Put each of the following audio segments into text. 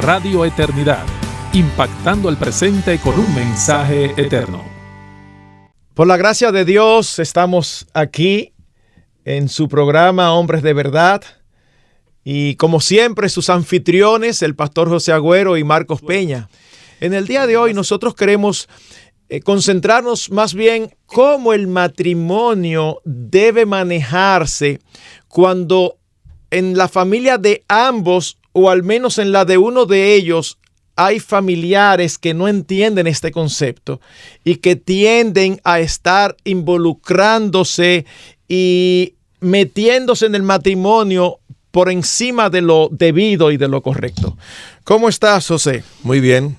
Radio Eternidad, impactando el presente con un mensaje eterno. Por la gracia de Dios, estamos aquí en su programa Hombres de Verdad. Y como siempre, sus anfitriones, el pastor José Agüero y Marcos Peña. En el día de hoy nosotros queremos concentrarnos más bien cómo el matrimonio debe manejarse cuando en la familia de ambos, o al menos en la de uno de ellos, hay familiares que no entienden este concepto y que tienden a estar involucrándose y metiéndose en el matrimonio por encima de lo debido y de lo correcto. ¿Cómo estás, José? Muy bien,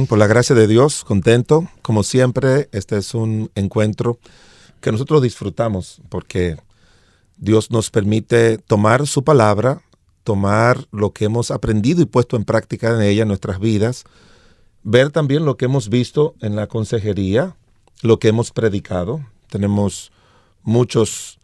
por la gracia de Dios, contento. Como siempre, este es un encuentro que nosotros disfrutamos porque Dios nos permite tomar su palabra, tomar lo que hemos aprendido y puesto en práctica en ella en nuestras vidas, ver también lo que hemos visto en la consejería, lo que hemos predicado. Tenemos muchos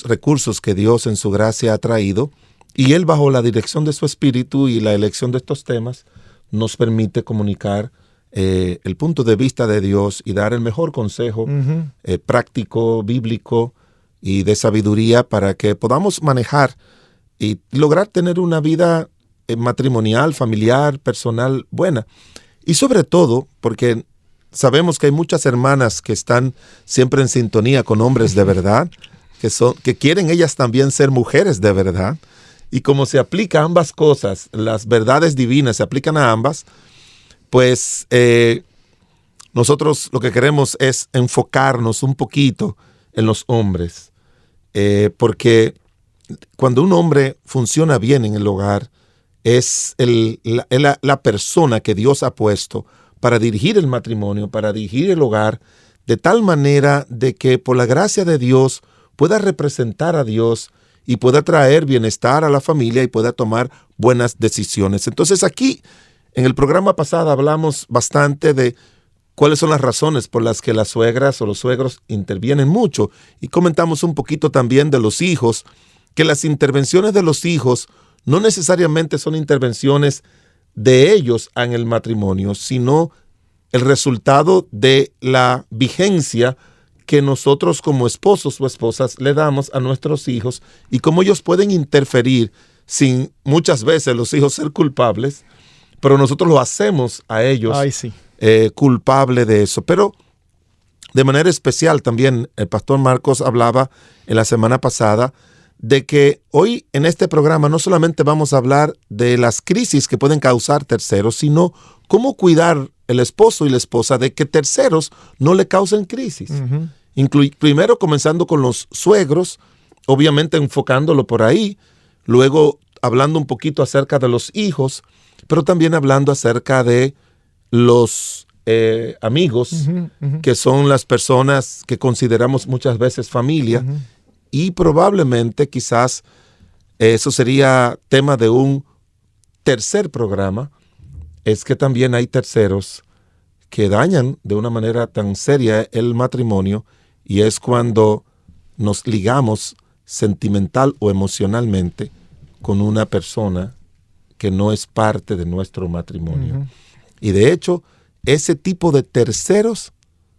recursos que Dios en su gracia ha traído, y Él, bajo la dirección de su Espíritu y la elección de estos temas, nos permite comunicar el punto de vista de Dios y dar el mejor consejo práctico, bíblico y de sabiduría para que podamos manejar y lograr tener una vida matrimonial, familiar, personal buena. Y sobre todo, porque sabemos que hay muchas hermanas que están siempre en sintonía con hombres de verdad, que quieren ellas también ser mujeres de verdad. Y como se aplica a ambas cosas, las verdades divinas se aplican a ambas, pues nosotros lo que queremos es enfocarnos un poquito en los hombres. Porque cuando un hombre funciona bien en el hogar, es la persona que Dios ha puesto para dirigir el matrimonio, para dirigir el hogar, de tal manera de que por la gracia de Dios pueda representar a Dios y pueda traer bienestar a la familia y pueda tomar buenas decisiones. Entonces aquí, en el programa pasado, hablamos bastante de cuáles son las razones por las que las suegras o los suegros intervienen mucho, y comentamos un poquito también de los hijos, que las intervenciones de los hijos no necesariamente son intervenciones de ellos en el matrimonio, sino el resultado de la vigencia que nosotros como esposos o esposas le damos a nuestros hijos, y cómo ellos pueden interferir sin muchas veces los hijos ser culpables, pero nosotros lo hacemos a ellos culpable de eso. Pero de manera especial también el pastor Marcos hablaba en la semana pasada de que hoy en este programa no solamente vamos a hablar de las crisis que pueden causar terceros, sino cómo cuidar el esposo y la esposa de que terceros no le causen crisis. Primero comenzando con los suegros, obviamente enfocándolo por ahí, luego hablando un poquito acerca de los hijos, pero también hablando acerca de los amigos, que son las personas que consideramos muchas veces familia, y probablemente quizás eso sería tema de un tercer programa, es que también hay terceros que dañan de una manera tan seria el matrimonio, y es cuando nos ligamos sentimental o emocionalmente con una persona que no es parte de nuestro matrimonio. Y de hecho, ese tipo de terceros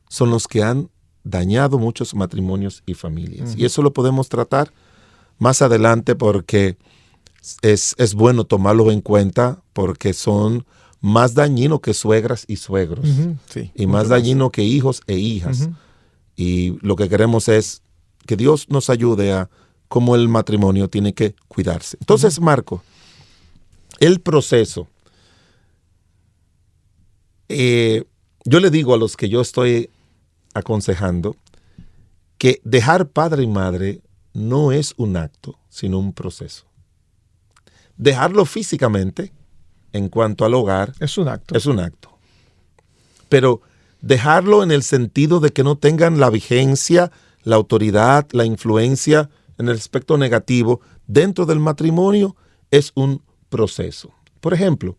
son los que han dañado muchos matrimonios y familias. Y eso lo podemos tratar más adelante porque es bueno tomarlo en cuenta, porque son más dañinos que suegras y suegros, y más dañinos que hijos e hijas. Y lo que queremos es que Dios nos ayude a cómo el matrimonio tiene que cuidarse. Entonces, Marco, el proceso. Yo le digo a los que yo estoy aconsejando que dejar padre y madre no es un acto, sino un proceso. Dejarlo físicamente, en cuanto al hogar, es un acto. Pero dejarlo en el sentido de que no tengan la vigencia, la autoridad, la influencia en el aspecto negativo dentro del matrimonio es un proceso. Por ejemplo,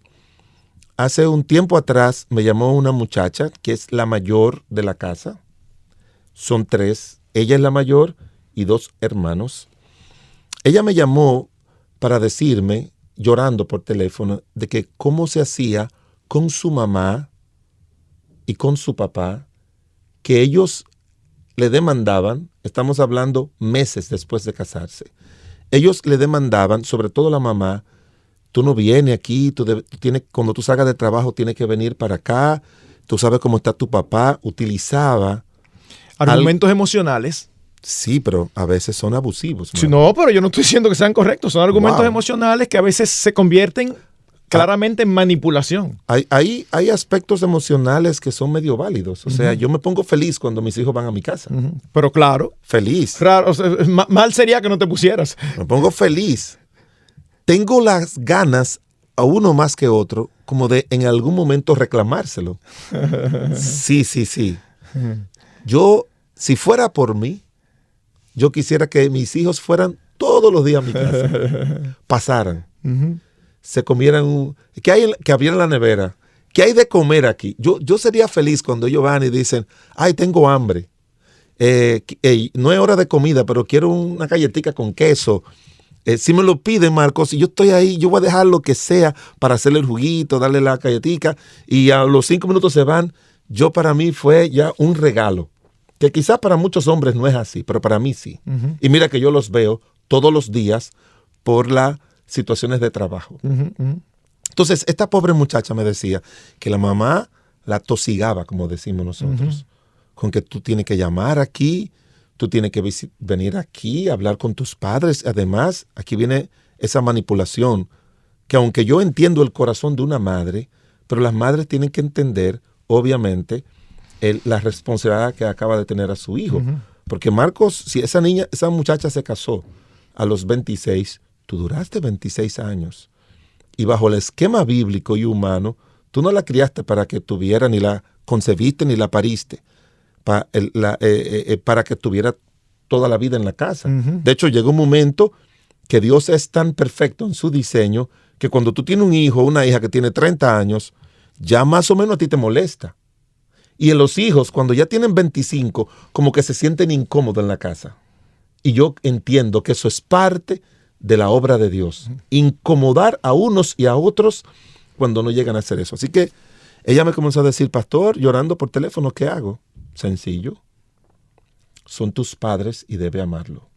hace un tiempo atrás me llamó una muchacha que es la mayor de la casa. Son 3. Ella es la mayor y 2 hermanos. Ella me llamó para decirme, llorando por teléfono de que cómo se hacía con su mamá y con su papá, que ellos le demandaban, estamos hablando meses después de casarse, ellos le demandaban, sobre todo la mamá, tú no vienes aquí, cuando tú salgas de trabajo tienes que venir para acá, tú sabes cómo está tu papá. Utilizaba argumentos emocionales. Sí, pero a veces son abusivos. Sí, no, pero yo no estoy diciendo que sean correctos. Son argumentos emocionales que a veces se convierten claramente en manipulación. Hay aspectos emocionales que son medio válidos. O sea, yo me pongo feliz cuando mis hijos van a mi casa. Pero claro. Feliz. Raro, o sea, mal sería que no te pusieras. Me pongo feliz. Tengo las ganas, a uno más que otro, como de en algún momento reclamárselo. Sí. Yo, si fuera por mí, yo quisiera que mis hijos fueran todos los días a mi casa. Pasaran. Se comieran, que abrieran la nevera. ¿Qué hay de comer aquí? Yo sería feliz cuando ellos van y dicen, ay, tengo hambre. No es hora de comida, pero quiero una galletita con queso. Si me lo piden, Marcos, y yo estoy ahí, yo voy a dejar lo que sea para hacerle el juguito, darle la galletita, y a los 5 minutos se van. Para mí fue ya un regalo. Que quizás para muchos hombres no es así, pero para mí sí. Y mira que yo los veo todos los días por las situaciones de trabajo. Entonces, esta pobre muchacha me decía que la mamá la tosigaba, como decimos nosotros, con que tú tienes que llamar aquí, tú tienes que venir aquí, hablar con tus padres. Además, aquí viene esa manipulación, que aunque yo entiendo el corazón de una madre, pero las madres tienen que entender, obviamente, la responsabilidad que acaba de tener a su hijo. Porque Marcos, si esa muchacha se casó a los 26, tú duraste 26 años. Y bajo el esquema bíblico y humano, tú no la criaste para que tuviera, ni la concebiste, ni la pariste, para que tuviera toda la vida en la casa. De hecho, llega un momento que Dios es tan perfecto en su diseño que cuando tú tienes un hijo o una hija que tiene 30 años, ya más o menos a ti te molesta. Y en los hijos, cuando ya tienen 25, como que se sienten incómodos en la casa. Y yo entiendo que eso es parte de la obra de Dios. Incomodar a unos y a otros cuando no llegan a hacer eso. Así que ella me comenzó a decir, pastor, llorando por teléfono, ¿qué hago? Sencillo. Son tus padres y debe amarlo.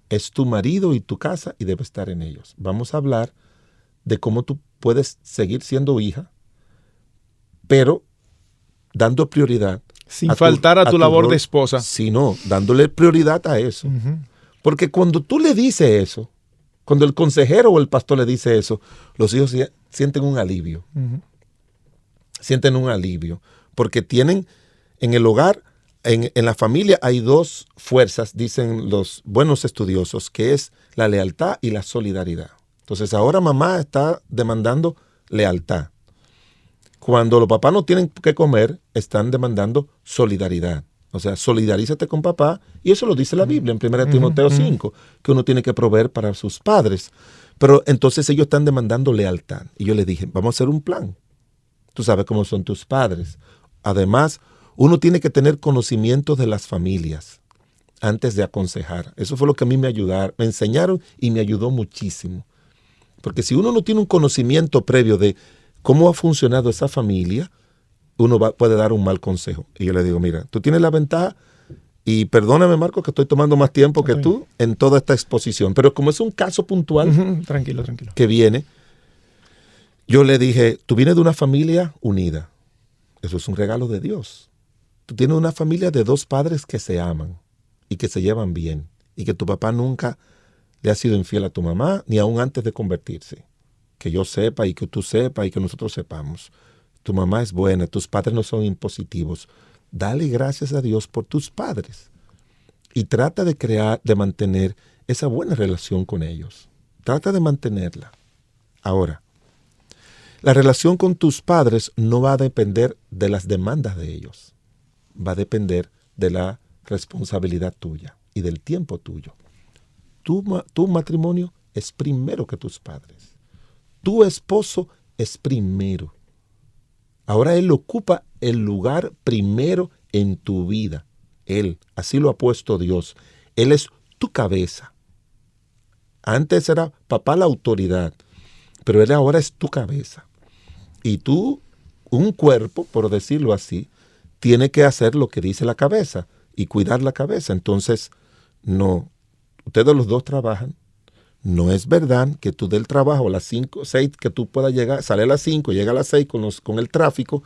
Es tu marido y tu casa y debe estar en ellos. Vamos a hablar de cómo tú puedes seguir siendo hija, pero dando prioridad. Sin faltar a tu labor de esposa. Sino dándole prioridad a eso. Porque cuando tú le dices eso, cuando el consejero o el pastor le dice eso, los hijos sienten un alivio. Sienten un alivio. Porque tienen en el hogar, en la familia hay 2 fuerzas, dicen los buenos estudiosos, que es la lealtad y la solidaridad. Entonces ahora mamá está demandando lealtad. Cuando los papás no tienen que comer, están demandando solidaridad. O sea, solidarízate con papá, y eso lo dice la Biblia en 1 Timoteo 5, que uno tiene que proveer para sus padres. Pero entonces ellos están demandando lealtad. Y yo les dije, vamos a hacer un plan. Tú sabes cómo son tus padres. Además, uno tiene que tener conocimiento de las familias antes de aconsejar. Eso fue lo que a mí me enseñaron y me ayudó muchísimo. Porque si uno no tiene un conocimiento previo de cómo ha funcionado esa familia, uno puede dar un mal consejo. Y yo le digo, mira, tú tienes la ventaja, y perdóname, Marco, que estoy tomando más tiempo que tú en toda esta exposición, pero como es un caso puntual Tranquilo. que viene, yo le dije, tú vienes de una familia unida. Eso es un regalo de Dios. Tú tienes una familia de 2 padres que se aman y que se llevan bien, y que tu papá nunca le ha sido infiel a tu mamá, ni aún antes de convertirse. Que yo sepa y que tú sepas y que nosotros sepamos. Tu mamá es buena, tus padres no son impositivos. Dale gracias a Dios por tus padres. Y trata de mantener esa buena relación con ellos. Trata de mantenerla. Ahora, la relación con tus padres no va a depender de las demandas de ellos. Va a depender de la responsabilidad tuya y del tiempo tuyo. Tu matrimonio es primero que tus padres. Tu esposo es primero. Ahora él ocupa el lugar primero en tu vida. Él, así lo ha puesto Dios. Él es tu cabeza. Antes era papá la autoridad, pero él ahora es tu cabeza. Y tú, un cuerpo, por decirlo así, tiene que hacer lo que dice la cabeza y cuidar la cabeza. Entonces, no, ustedes los dos trabajan. No es verdad que tú del trabajo a las 5, 6, que tú puedas llegar, sale a las 5, llega a las 6 con el tráfico,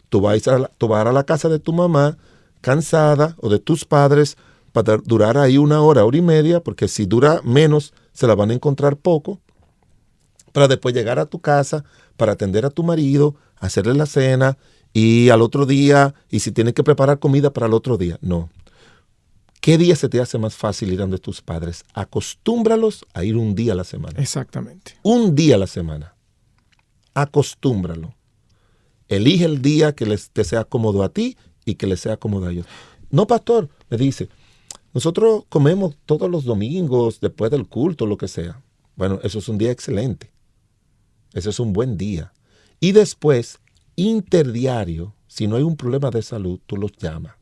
tú vas a la casa de tu mamá cansada o de tus padres para durar ahí 1 hora, 1 hora y media, porque si dura menos se la van a encontrar poco, para después llegar a tu casa, para atender a tu marido, hacerle la cena y al otro día, y si tienes que preparar comida para el otro día. No. ¿Qué día se te hace más fácil ir donde tus padres? Acostúmbralos a ir un día a la semana. Exactamente. Un día a la semana. Acostúmbralo. Elige el día que te sea cómodo a ti y que les sea cómodo a ellos. No, pastor, me dice, nosotros comemos todos los domingos después del culto, lo que sea. Bueno, eso es un día excelente. Ese es un buen día. Y después, interdiario, si no hay un problema de salud, tú los llamas.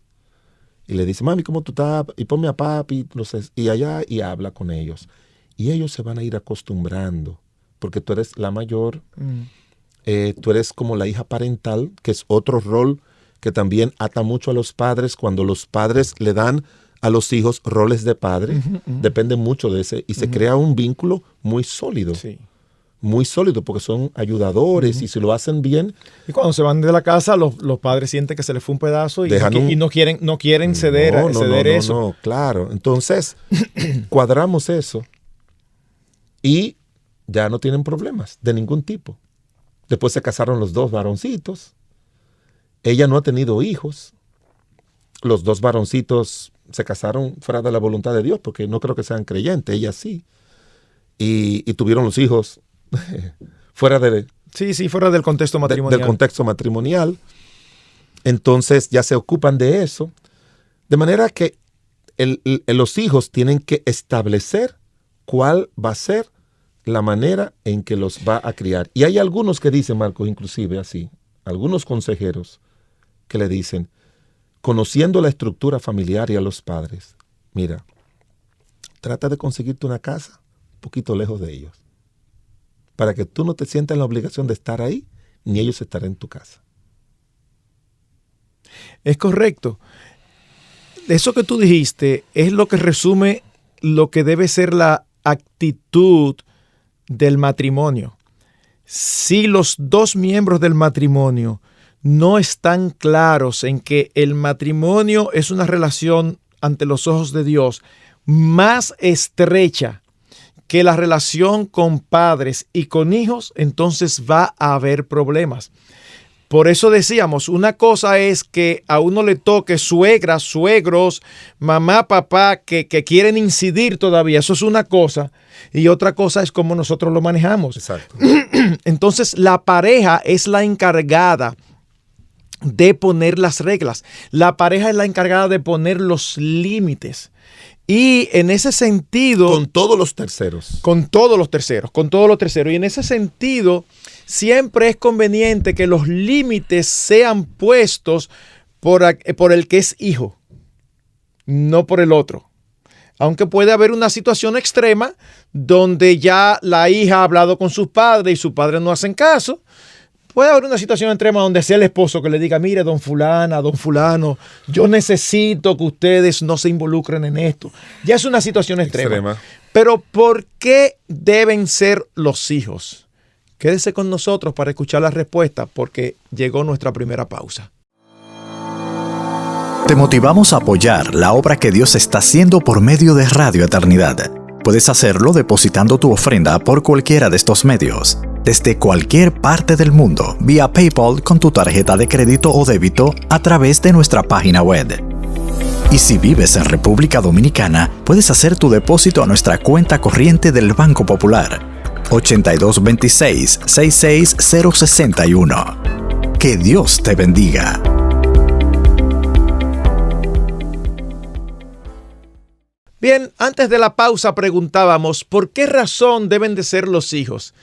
Y le dice, mami, ¿cómo tú estás? Y ponme a papi, y allá, y habla con ellos. Y ellos se van a ir acostumbrando, porque tú eres la mayor, tú eres como la hija parental, que es otro rol que también ata mucho a los padres. Cuando los padres le dan a los hijos roles de padre, depende mucho de ese, y se crea un vínculo muy sólido. Sí. Muy sólido, porque son ayudadores y si lo hacen bien. Y cuando se van de la casa, los padres sienten que se les fue un pedazo y no quieren ceder eso. No, claro. Entonces, cuadramos eso y ya no tienen problemas de ningún tipo. Después se casaron los 2 varoncitos. Ella no ha tenido hijos. Los 2 varoncitos se casaron fuera de la voluntad de Dios, porque no creo que sean creyentes, ella sí. Y tuvieron los hijos fuera de... Sí, fuera del contexto matrimonial. Del contexto matrimonial. Entonces ya se ocupan de eso. De manera que los hijos tienen que establecer cuál va a ser la manera en que los va a criar. Y hay algunos que dicen, Marcos, inclusive así, algunos consejeros que le dicen, conociendo la estructura familiar y a los padres, mira, trata de conseguirte una casa un poquito lejos de ellos, para que tú no te sientas en la obligación de estar ahí, ni ellos estar en tu casa. Es correcto. Eso que tú dijiste es lo que resume lo que debe ser la actitud del matrimonio. Si los 2 miembros del matrimonio no están claros en que el matrimonio es una relación ante los ojos de Dios más estrecha que la relación con padres y con hijos, entonces va a haber problemas. Por eso decíamos, una cosa es que a uno le toque suegras, suegros, mamá, papá, que quieren incidir todavía. Eso es una cosa. Y otra cosa es cómo nosotros lo manejamos. Exacto. Entonces, la pareja es la encargada de poner las reglas. La pareja es la encargada de poner los límites. Y en ese sentido... Con todos los terceros. Con todos los terceros. Y en ese sentido, siempre es conveniente que los límites sean puestos por el que es hijo, no por el otro. Aunque puede haber una situación extrema donde ya la hija ha hablado con sus padres y sus padres no hacen caso. Puede haber una situación extrema donde sea el esposo que le diga, mire, don fulana, don fulano, yo necesito que ustedes no se involucren en esto. Ya es una situación extrema. Pero ¿por qué deben ser los hijos? Quédese con nosotros para escuchar la respuesta, porque llegó nuestra primera pausa. Te motivamos a apoyar la obra que Dios está haciendo por medio de Radio Eternidad. Puedes hacerlo depositando tu ofrenda por cualquiera de estos medios. Desde cualquier parte del mundo, vía PayPal con tu tarjeta de crédito o débito a través de nuestra página web. Y si vives en República Dominicana, puedes hacer tu depósito a nuestra cuenta corriente del Banco Popular, 8226-66061. Que Dios te bendiga. Bien, antes de la pausa preguntábamos, ¿por qué razón deben de ser los hijos?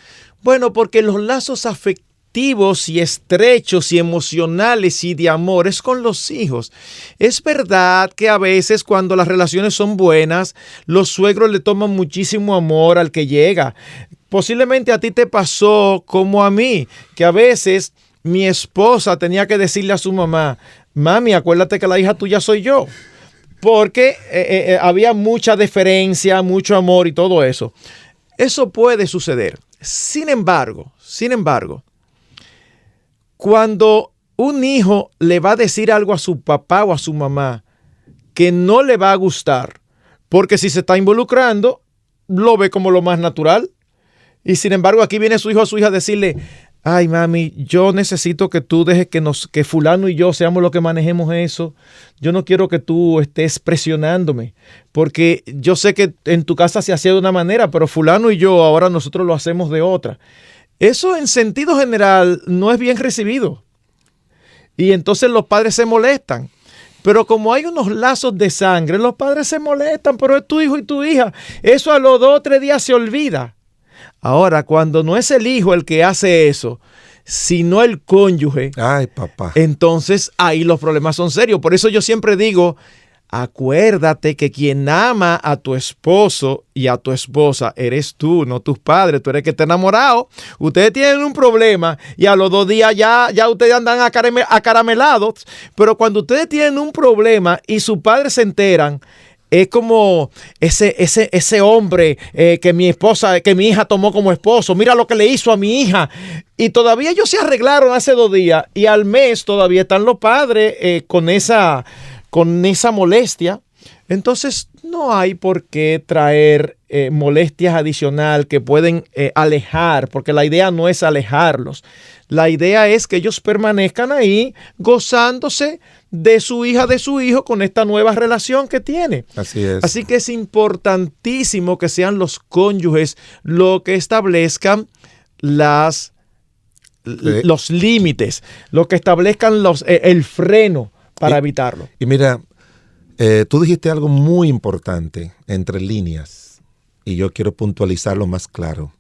Bueno, porque los lazos afectivos afectivos y estrechos y emocionales y de amor es con los hijos. Es verdad que a veces cuando las relaciones son buenas, los suegros le toman muchísimo amor al que llega. Posiblemente a ti te pasó como a mí, que a veces mi esposa tenía que decirle a su mamá, mami, acuérdate que la hija tuya soy yo. Porque había mucha deferencia, mucho amor y todo eso. Eso puede suceder. Sin embargo, cuando un hijo le va a decir algo a su papá o a su mamá que no le va a gustar, porque si se está involucrando, lo ve como lo más natural. Y sin embargo, aquí viene su hijo o su hija a decirle, ay, mami, yo necesito que tú dejes que fulano y yo seamos los que manejemos eso. Yo no quiero que tú estés presionándome, porque yo sé que en tu casa se hacía de una manera, pero fulano y yo ahora nosotros lo hacemos de otra. Eso en sentido general no es bien recibido. Y entonces los padres se molestan. Pero como hay unos lazos de sangre, los padres se molestan, pero es tu hijo y tu hija. Eso a los 2 o 3 días se olvida. Ahora, cuando no es el hijo el que hace eso, sino el cónyuge, ay, papá, entonces ahí los problemas son serios. Por eso yo siempre digo, acuérdate que quien ama a tu esposo y a tu esposa eres tú, no tus padres. Tú eres el que está enamorado. Ustedes tienen un problema y a los 2 días ya ustedes andan acaramelados. Pero cuando ustedes tienen un problema y sus padres se enteran, es como ese hombre que mi hija tomó como esposo. Mira lo que le hizo a mi hija. Y todavía ellos se arreglaron hace 2 días y al mes todavía están los padres con esa molestia. Entonces no hay por qué traer molestias adicionales que pueden alejar, porque la idea no es alejarlos. La idea es que ellos permanezcan ahí gozándose de su hija, de su hijo, con esta nueva relación que tiene. Así es. Así que es importantísimo que sean los cónyuges los que establezcan los límites, los que establezcan el freno para evitarlo. Y mira, tú dijiste algo muy importante entre líneas y yo quiero puntualizarlo más claro.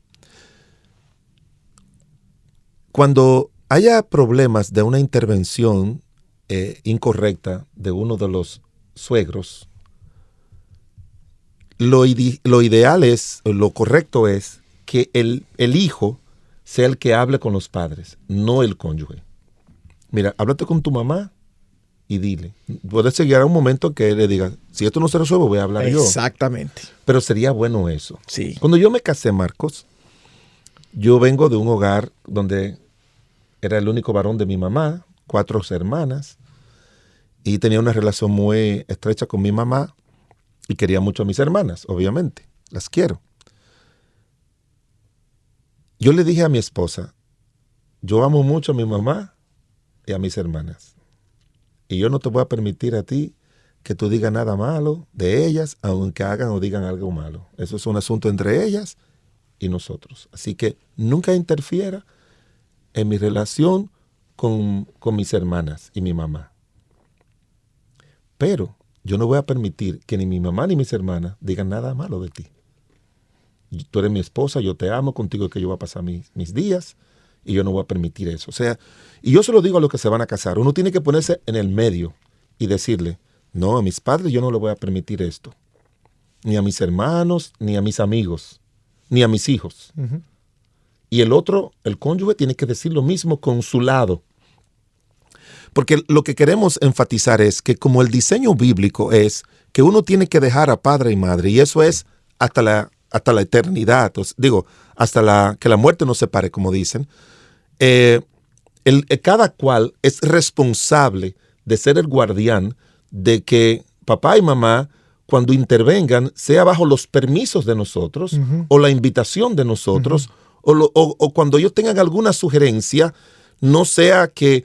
Cuando haya problemas de una intervención incorrecta de uno de los suegros, lo ideal es, lo correcto es que el hijo sea el que hable con los padres, no el cónyuge. Mira, háblate con tu mamá y dile. Puede llegar a un momento que le diga, si esto no se resuelve, voy a hablar yo. Exactamente. Pero sería bueno eso. Sí. Cuando yo me casé, Marcos, yo vengo de un hogar donde era el único varón de mi mamá, 4 hermanas, y tenía una relación muy estrecha con mi mamá y quería mucho a mis hermanas, obviamente. Las quiero. Yo le dije a mi esposa, yo amo mucho a mi mamá y a mis hermanas. Y yo no te voy a permitir a ti que tú digas nada malo de ellas, aunque hagan o digan algo malo. Eso es un asunto entre ellas y nosotros. Así que nunca interfiera en mi relación con mis hermanas y mi mamá. Pero yo no voy a permitir que ni mi mamá ni mis hermanas digan nada malo de ti. Tú eres mi esposa, yo te amo, contigo es que yo voy a pasar mis días y yo no voy a permitir eso. O sea, y yo se lo digo a los que se van a casar. Uno tiene que ponerse en el medio y decirle, no, a mis padres yo no les voy a permitir esto. Ni a mis hermanos, ni a mis amigos, ni a mis hijos. Uh-huh. Y el otro, el cónyuge, tiene que decir lo mismo con su lado. Porque lo que queremos enfatizar es que como el diseño bíblico es que uno tiene que dejar a padre y madre, y eso es hasta la eternidad, hasta que la muerte nos separe, como dicen, cada cual es responsable de ser el guardián de que papá y mamá, cuando intervengan, sea bajo los permisos de nosotros, uh-huh, o la invitación de nosotros, uh-huh, o cuando ellos tengan alguna sugerencia, no sea que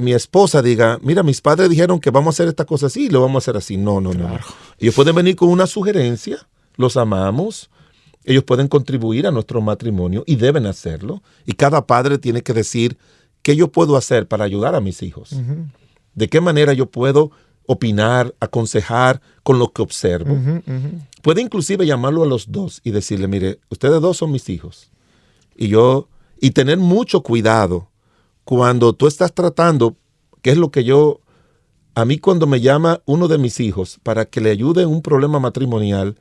mi esposa diga, mira, mis padres dijeron que vamos a hacer esta cosa así y lo vamos a hacer así. No. Ellos pueden venir con una sugerencia, los amamos, ellos pueden contribuir a nuestro matrimonio y deben hacerlo. Y cada padre tiene que decir, ¿qué yo puedo hacer para ayudar a mis hijos? Uh-huh. ¿De qué manera yo puedo opinar, aconsejar con lo que observo? Uh-huh, uh-huh. Puede inclusive llamarlo a los dos y decirle, mire, ustedes dos son mis hijos. Y Y tener mucho cuidado cuando tú estás tratando, que es lo que a mí cuando me llama uno de mis hijos para que le ayude en un problema matrimonial,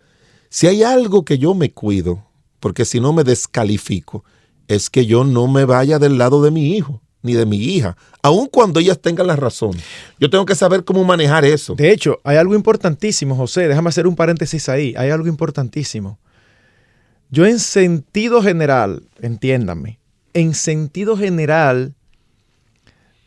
si hay algo que yo me cuido, porque si no me descalifico, es que yo no me vaya del lado de mi hijo ni de mi hija, aun cuando ellas tengan la razón. Yo tengo que saber cómo manejar eso. De hecho, hay algo importantísimo, José, déjame hacer un paréntesis ahí, hay algo importantísimo. Yo en sentido general, entiéndanme, en sentido general,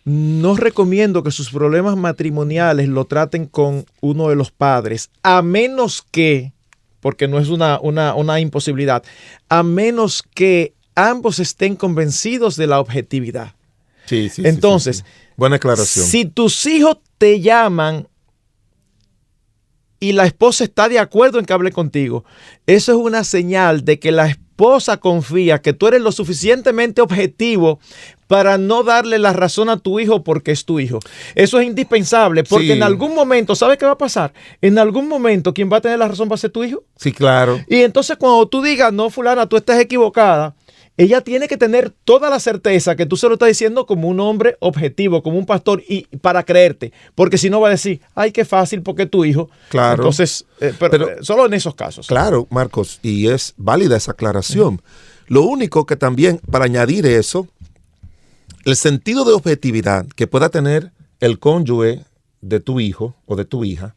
no recomiendo que sus problemas matrimoniales lo traten con uno de los padres, a menos que, porque no es una imposibilidad, a menos que ambos estén convencidos de la objetividad. Sí, sí, entonces, sí. Buena aclaración. Si tus hijos te llaman y la esposa está de acuerdo en que hable contigo, eso es una señal de que la esposa confía que tú eres lo suficientemente objetivo para no darle la razón a tu hijo porque es tu hijo. Eso es indispensable porque Sí. en algún momento, ¿sabes qué va a pasar? En algún momento, ¿quién va a tener la razón va a ser tu hijo? Sí, claro. Y entonces cuando tú digas, no, fulana, tú estás equivocada, ella tiene que tener toda la certeza que tú se lo estás diciendo como un hombre objetivo, como un pastor, y para creerte. Porque si no va a decir, ay, qué fácil, porque es tu hijo. Claro. Entonces, pero solo en esos casos. Claro, Marcos, y es válida esa aclaración. Lo único que también, para añadir eso, el sentido de objetividad que pueda tener el cónyuge de tu hijo o de tu hija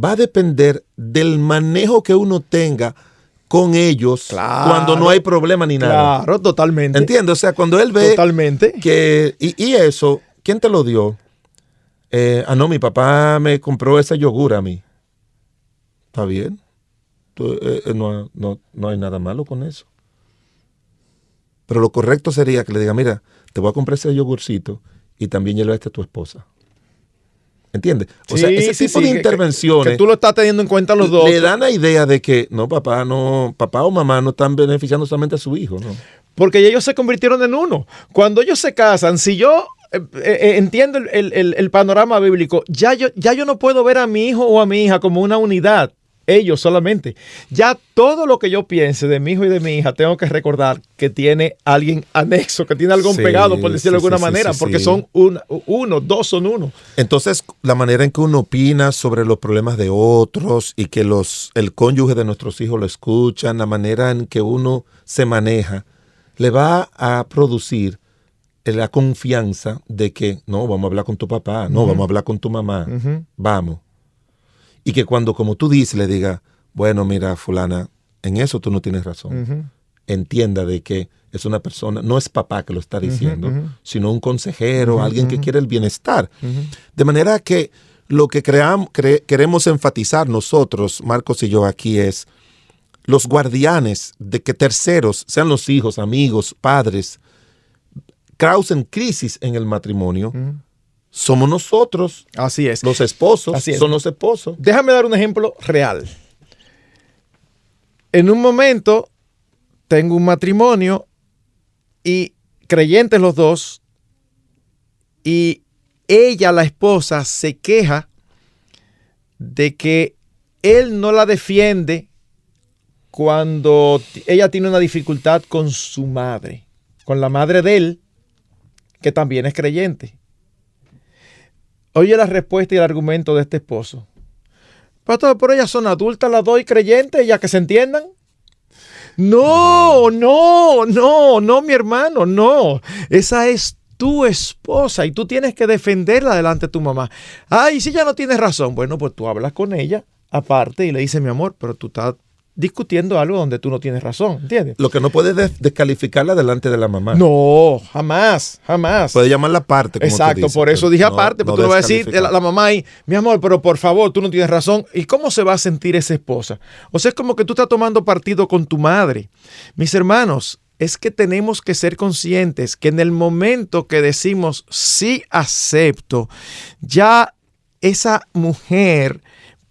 va a depender del manejo que uno tenga con ellos cuando no hay problema ni nada. Claro, totalmente. ¿Entiendes? O sea, cuando él ve totalmente que... Y eso, ¿quién te lo dio? No, mi papá me compró ese yogur a mí. ¿Está bien? No hay nada malo con eso. Pero lo correcto sería que le diga, mira, te voy a comprar ese yogurcito y también llévate a tu esposa. ¿Entiendes? O sea, ese tipo de intervenciones que tú lo estás teniendo en cuenta los dos. le dan la idea de que papá o mamá no están beneficiando solamente a su hijo, ¿no? Porque ellos se convirtieron en uno. Cuando ellos se casan, si yo entiendo el panorama bíblico, ya yo no puedo ver a mi hijo o a mi hija como una unidad. Ellos solamente. Ya todo lo que yo piense de mi hijo y de mi hija, tengo que recordar que tiene alguien anexo, que tiene algo pegado, por decirlo de alguna manera, porque son dos son uno. Entonces, la manera en que uno opina sobre los problemas de otros y que el cónyuge de nuestros hijos lo escuchan, la manera en que uno se maneja, le va a producir la confianza de que, no, vamos a hablar con tu papá, no, vamos a hablar con tu mamá, vamos. Y que cuando, como tú dices, le diga, bueno, mira, fulana, en eso tú no tienes razón. Entienda de que es una persona, no es papá que lo está diciendo, sino un consejero, alguien que quiere el bienestar. De manera que lo que queremos enfatizar nosotros, Marcos y yo aquí, es los guardianes de que terceros, sean los hijos, amigos, padres, causen crisis en el matrimonio. Somos nosotros. Así es. Los esposos. Así es. Son los esposos. Déjame dar un ejemplo real. En un momento tengo un matrimonio y creyentes los dos, y ella, la esposa, se queja de que él no la defiende cuando ella tiene una dificultad con su madre, con la madre de él, que también es creyente. Oye la respuesta y el argumento de este esposo. Pastor, pero ellas son adultas las dos y creyentes, ya que se entiendan. No, mi hermano, no. Esa es tu esposa y tú tienes que defenderla delante de tu mamá. Ay, si ya no tienes razón. Bueno, pues tú hablas con ella aparte y le dices, mi amor, pero tú estás discutiendo algo donde tú no tienes razón, ¿entiendes? Lo que no puede descalificarla delante de la mamá. No, jamás. Puede llamarla aparte, como exacto, tú dices, por eso dije aparte, pero tú no vas a decir descalificar. la mamá ahí, mi amor, pero por favor, tú no tienes razón. ¿Y cómo se va a sentir esa esposa? O sea, es como que tú estás tomando partido con tu madre. Mis hermanos, es que tenemos que ser conscientes que en el momento que decimos sí acepto, ya esa mujer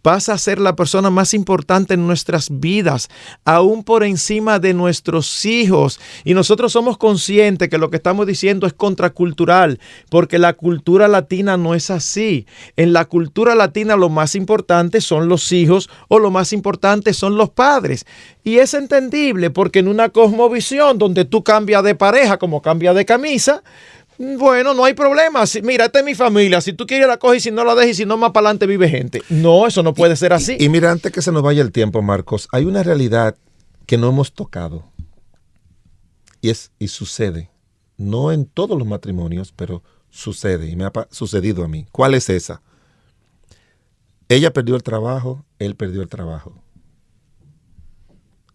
pasa a ser la persona más importante en nuestras vidas, aún por encima de nuestros hijos. Y nosotros somos conscientes que lo que estamos diciendo es contracultural, porque la cultura latina no es así. En la cultura latina lo más importante son los hijos o lo más importante son los padres. Y es entendible porque en una cosmovisión donde tú cambias de pareja como cambias de camisa, bueno, no hay problema. Mira, esta es mi familia. Si tú quieres la coges y si no la dejas y si no, más para adelante vive gente. No, eso no puede ser así. Y mira, antes que se nos vaya el tiempo, Marcos, hay una realidad que no hemos tocado. Y sucede. No en todos los matrimonios, pero sucede. Y me ha sucedido a mí. ¿Cuál es esa? Ella perdió el trabajo, él perdió el trabajo.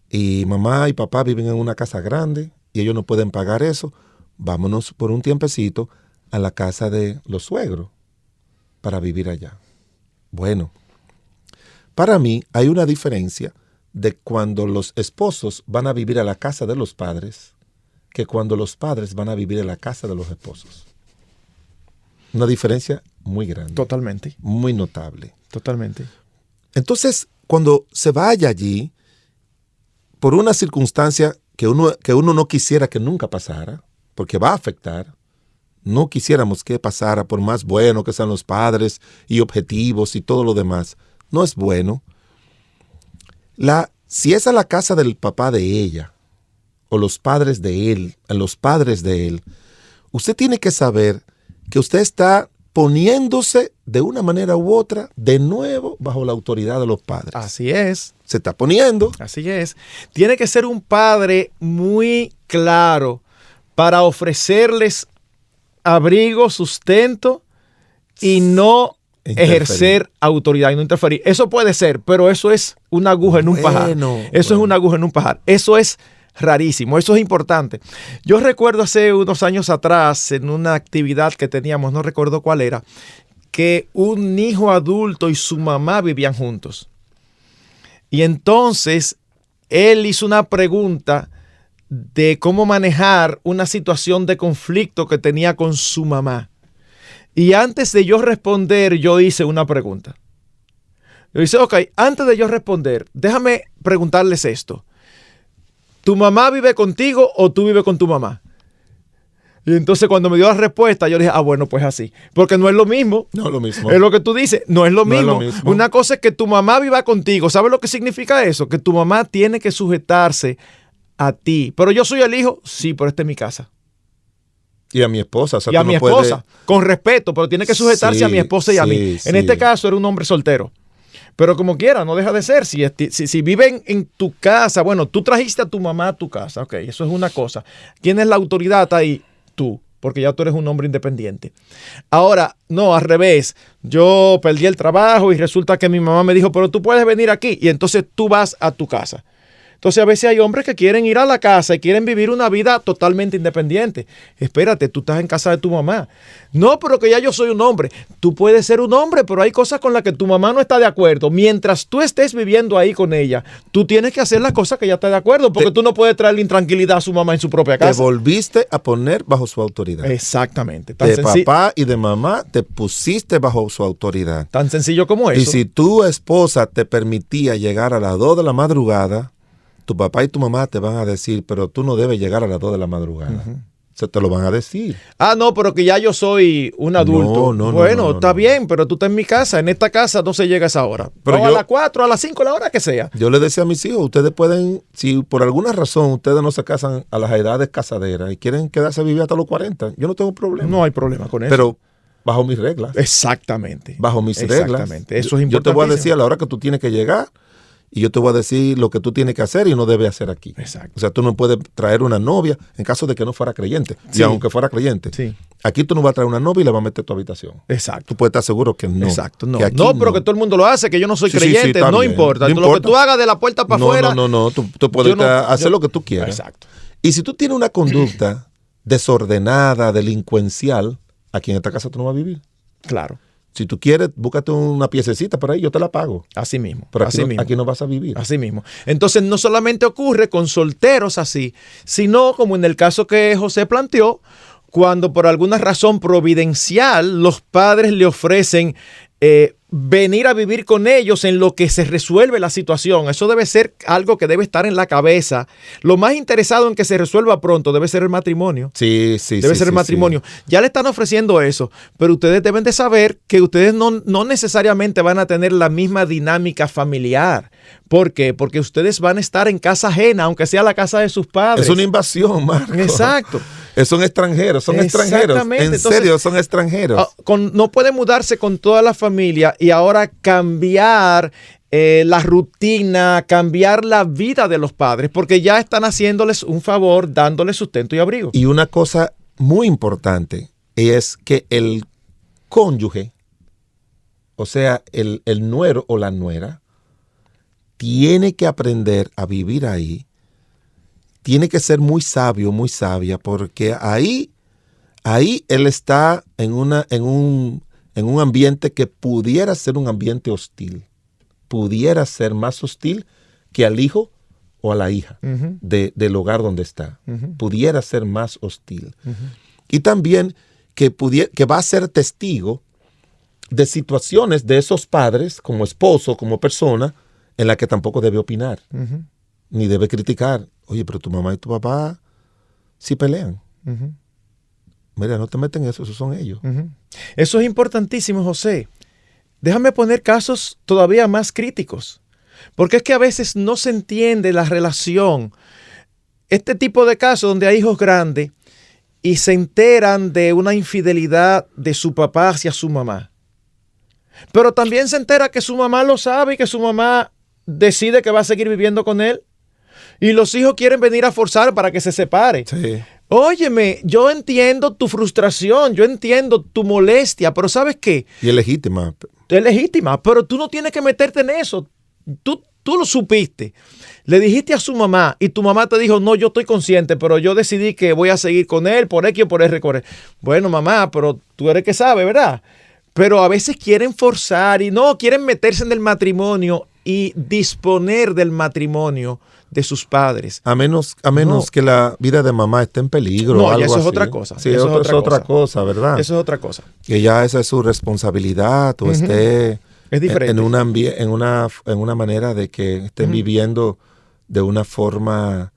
Y mamá y papá viven en una casa grande y ellos no pueden pagar eso. Vámonos por un tiempecito a la casa de los suegros para vivir allá. Bueno, para mí hay una diferencia de cuando los esposos van a vivir a la casa de los padres que cuando los padres van a vivir a la casa de los esposos. Una diferencia muy grande. Totalmente. Muy notable. Totalmente. Entonces, cuando se vaya allí, por una circunstancia que uno no quisiera que nunca pasara, porque va a afectar, no quisiéramos que pasara, por más bueno que sean los padres y objetivos y todo lo demás, no es bueno. Si es a la casa del papá de ella, o los padres de él, usted tiene que saber que usted está poniéndose de una manera u otra de nuevo bajo la autoridad de los padres. Así es. Se está poniendo. Así es. Tiene que ser un padre muy claro para ofrecerles abrigo, sustento y no ejercer autoridad y no interferir. Eso puede ser, pero eso es una aguja en un pajar. Eso es una aguja en un pajar. Eso es rarísimo, eso es importante. Yo recuerdo hace unos años atrás, en una actividad que teníamos, no recuerdo cuál era, que un hijo adulto y su mamá vivían juntos. Y entonces él hizo una pregunta de cómo manejar una situación de conflicto que tenía con su mamá. Y antes de yo responder, yo hice una pregunta. Yo dije, ok, antes de yo responder, déjame preguntarles esto. ¿Tu mamá vive contigo o tú vives con tu mamá? Y entonces cuando me dio la respuesta, yo dije, bueno, pues así. Porque no es lo mismo. No es lo mismo. Es lo que tú dices, no es lo mismo. No es lo mismo. Una cosa es que tu mamá viva contigo. ¿Sabes lo que significa eso? Que tu mamá tiene que sujetarse a ti. Pero yo soy el hijo, sí, pero esta es mi casa. Y a mi esposa. O sea, y a mi esposa, con respeto, pero tiene que sujetarse a mi esposa y a mí. En este caso era un hombre soltero. Pero como quiera, no deja de ser. Si viven en tu casa, bueno, tú trajiste a tu mamá a tu casa, ok, eso es una cosa. ¿Quién es la autoridad ahí? Tú, porque ya tú eres un hombre independiente. Ahora, no, al revés. Yo perdí el trabajo y resulta que mi mamá me dijo, pero tú puedes venir aquí. Y entonces tú vas a tu casa. Entonces a veces hay hombres que quieren ir a la casa y quieren vivir una vida totalmente independiente. Espérate, tú estás en casa de tu mamá. No, pero que ya yo soy un hombre. Tú puedes ser un hombre, pero hay cosas con las que tu mamá no está de acuerdo. Mientras tú estés viviendo ahí con ella, tú tienes que hacer las cosas que ella está de acuerdo, porque tú no puedes traerle intranquilidad a su mamá en su propia casa. Te volviste a poner bajo su autoridad. Exactamente. De papá y de mamá te pusiste bajo su autoridad. Tan sencillo como eso. Y si tu esposa te permitía llegar a las 2 de la madrugada, tu papá y tu mamá te van a decir, pero tú no debes llegar a las 2 de la madrugada. Se te lo van a decir. No, pero que ya yo soy un adulto. Bueno, está bien, pero tú estás en mi casa. En esta casa no se llega a esa hora. Pero a las 4, a las 5, la hora que sea. Yo le decía a mis hijos, ustedes pueden, si por alguna razón ustedes no se casan a las edades casaderas y quieren quedarse a vivir hasta los 40, yo no tengo problema. No hay problema con eso. Pero bajo mis reglas. Exactamente. Bajo mis reglas. Exactamente. Eso es importante. Yo te voy a decir a la hora que tú tienes que llegar. Y yo te voy a decir lo que tú tienes que hacer y no debes hacer aquí. Exacto. O sea, tú no puedes traer una novia en caso de que no fuera creyente. Sí. Y aunque fuera creyente. Sí. Aquí tú no vas a traer una novia y la vas a meter a tu habitación. Exacto. Tú puedes estar seguro que no. Exacto. No, no, pero que todo el mundo lo hace, que yo no soy creyente. Sí, no importa. No lo que tú hagas de la puerta para afuera. No. Tú puedes hacer lo que tú quieras. Exacto. Y si tú tienes una conducta desordenada, delincuencial, aquí en esta casa tú no vas a vivir. Claro. Si tú quieres, búscate una piececita por ahí, yo te la pago. Así mismo. Pero aquí, aquí no vas a vivir. Así mismo. Entonces, no solamente ocurre con solteros así, sino como en el caso que José planteó, cuando por alguna razón providencial los padres le ofrecen venir a vivir con ellos en lo que se resuelve la situación. Eso debe ser algo que debe estar en la cabeza. Lo más interesado en que se resuelva pronto debe ser el matrimonio. Sí. Debe ser el matrimonio. Sí. Ya le están ofreciendo eso, pero ustedes deben de saber que ustedes no necesariamente van a tener la misma dinámica familiar. ¿Por qué? Porque ustedes van a estar en casa ajena, aunque sea la casa de sus padres. Es una invasión, Marco. Exacto. Son extranjeros. En Entonces, serio, son extranjeros. No puede mudarse con toda la familia y ahora cambiar la rutina, cambiar la vida de los padres, porque ya están haciéndoles un favor, dándoles sustento y abrigo. Y una cosa muy importante es que el cónyuge, o sea, el nuero o la nuera, tiene que aprender a vivir ahí. Tiene que ser muy sabio, muy sabia, porque ahí él está en un ambiente que pudiera ser un ambiente hostil. Pudiera ser más hostil que al hijo o a la hija del hogar donde está. Pudiera ser más hostil. Y también que va a ser testigo de situaciones de esos padres, como esposo, como persona, en la que tampoco debe opinar, ni debe criticar. Oye, pero tu mamá y tu papá sí pelean. Mira, no te meten en eso, esos son ellos. Eso es importantísimo, José. Déjame poner casos todavía más críticos, porque es que a veces no se entiende la relación. Este tipo de casos donde hay hijos grandes y se enteran de una infidelidad de su papá hacia su mamá. Pero también se entera que su mamá lo sabe y que su mamá decide que va a seguir viviendo con él. Y los hijos quieren venir a forzar para que se separe. Sí. Óyeme, yo entiendo tu frustración, yo entiendo tu molestia, pero ¿sabes qué? Y es legítima. Es legítima, pero tú no tienes que meterte en eso. Tú lo supiste. Le dijiste a su mamá y tu mamá te dijo, no, yo estoy consciente, pero yo decidí que voy a seguir con él por X o por R. Bueno, mamá, pero tú eres que sabe, ¿verdad? Pero a veces quieren forzar y no, quieren meterse en el matrimonio y disponer del matrimonio de sus padres. A menos que la vida de mamá esté en peligro. No, o algo y eso es así. otra cosa. Sí, eso es otra cosa, ¿verdad? Eso es otra cosa. Que ya esa es su responsabilidad o esté es diferente. en una manera de que estén viviendo de una forma...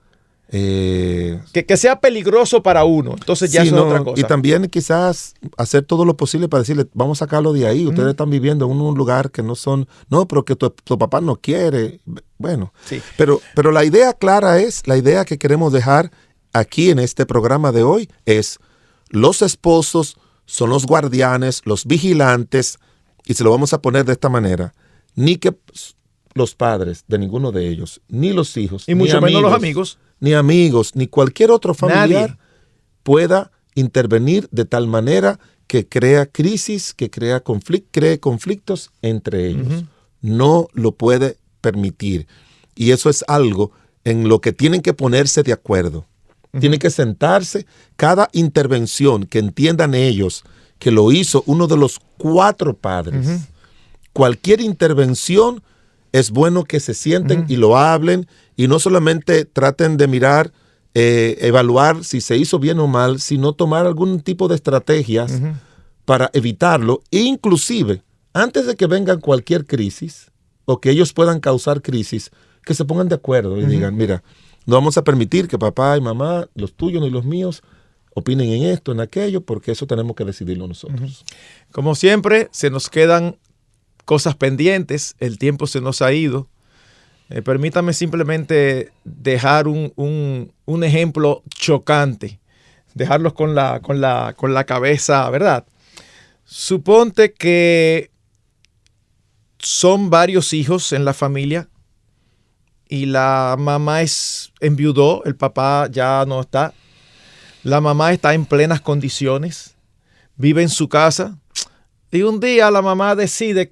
que sea peligroso para uno. Entonces ya eso es otra cosa. Y también quizás hacer todo lo posible para decirle, vamos a sacarlo de ahí. Ustedes están viviendo en un lugar que no son... No, pero que tu papá no quiere. Bueno, sí. Pero la idea clara es, la idea que queremos dejar aquí en este programa de hoy es, los esposos son los guardianes, los vigilantes, y se lo vamos a poner de esta manera, ni que los padres de ninguno de ellos, ni los hijos, y mucho menos los amigos, ni amigos, ni cualquier otro familiar pueda intervenir de tal manera que crea crisis, que cree conflictos entre ellos. No lo puede permitir. Y eso es algo en lo que tienen que ponerse de acuerdo. Tienen que sentarse. Cada intervención que entiendan ellos que lo hizo uno de los 4 padres, cualquier intervención es bueno que se sienten y lo hablen y no solamente traten de mirar, evaluar si se hizo bien o mal, sino tomar algún tipo de estrategias para evitarlo. E inclusive, antes de que vengan cualquier crisis o que ellos puedan causar crisis, que se pongan de acuerdo y digan, mira, no vamos a permitir que papá y mamá, los tuyos ni los míos, opinen en esto, en aquello, porque eso tenemos que decidirlo nosotros. Como siempre, se nos quedan cosas pendientes, el tiempo se nos ha ido. Permítame simplemente dejar un ejemplo chocante, dejarlos con la cabeza, ¿verdad? Suponte que son varios hijos en la familia y la mamá enviudó, el papá ya no está. La mamá está en plenas condiciones, vive en su casa y un día la mamá decide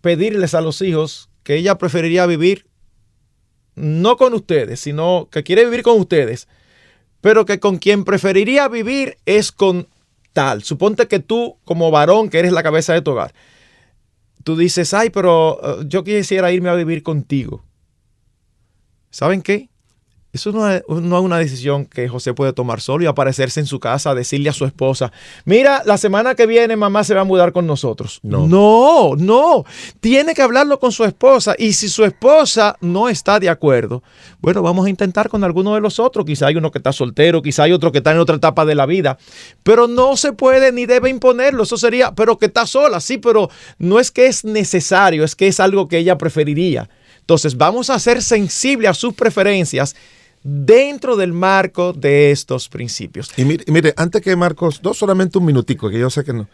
pedirles a los hijos que ella preferiría vivir no con ustedes, sino que quiere vivir con ustedes, pero que con quien preferiría vivir es con tal. Suponte que tú, como varón, que eres la cabeza de tu hogar, tú dices, pero yo quisiera irme a vivir contigo. ¿Saben qué? Eso no es una decisión que José puede tomar solo y aparecerse en su casa a decirle a su esposa, mira, la semana que viene mamá se va a mudar con nosotros. No. Tiene que hablarlo con su esposa, y si su esposa no está de acuerdo, bueno, vamos a intentar con alguno de los otros. Quizá hay uno que está soltero, quizá hay otro que está en otra etapa de la vida, pero no se puede ni debe imponerlo. Eso sería, pero que está sola, sí, pero no es que es necesario, es que es algo que ella preferiría. Entonces vamos a ser sensibles a sus preferencias dentro del marco de estos principios. Y mire, antes que Marcos, solamente un minutico, que yo sé que no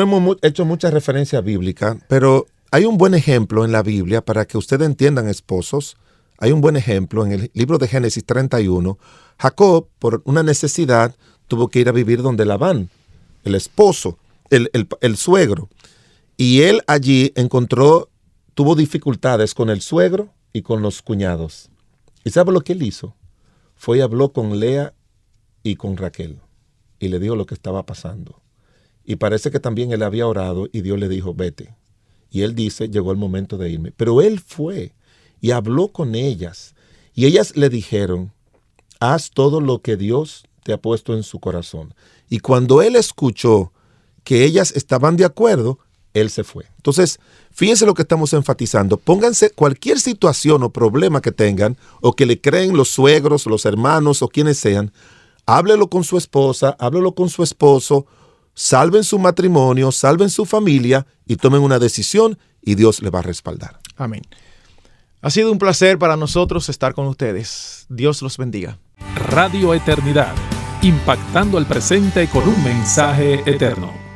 hemos hecho mucha referencia bíblica, pero hay un buen ejemplo en la Biblia para que ustedes entiendan, esposos. Hay un buen ejemplo en el libro de Génesis 31. Jacob, por una necesidad, tuvo que ir a vivir donde Labán, el esposo, el suegro. Y él allí tuvo dificultades con el suegro y con los cuñados. ¿Y sabe lo que él hizo? Fue y habló con Lea y con Raquel y le dijo lo que estaba pasando. Y parece que también él había orado y Dios le dijo, vete. Y él dice, llegó el momento de irme. Pero él fue y habló con ellas. Y ellas le dijeron, haz todo lo que Dios te ha puesto en su corazón. Y cuando él escuchó que ellas estaban de acuerdo, él se fue. Entonces, fíjense lo que estamos enfatizando. Pónganse cualquier situación o problema que tengan o que le creen los suegros, los hermanos o quienes sean, háblelo con su esposa, háblelo con su esposo, salven su matrimonio, salven su familia y tomen una decisión y Dios le va a respaldar. Amén. Ha sido un placer para nosotros estar con ustedes. Dios los bendiga. Radio Eternidad, impactando el presente con un mensaje eterno.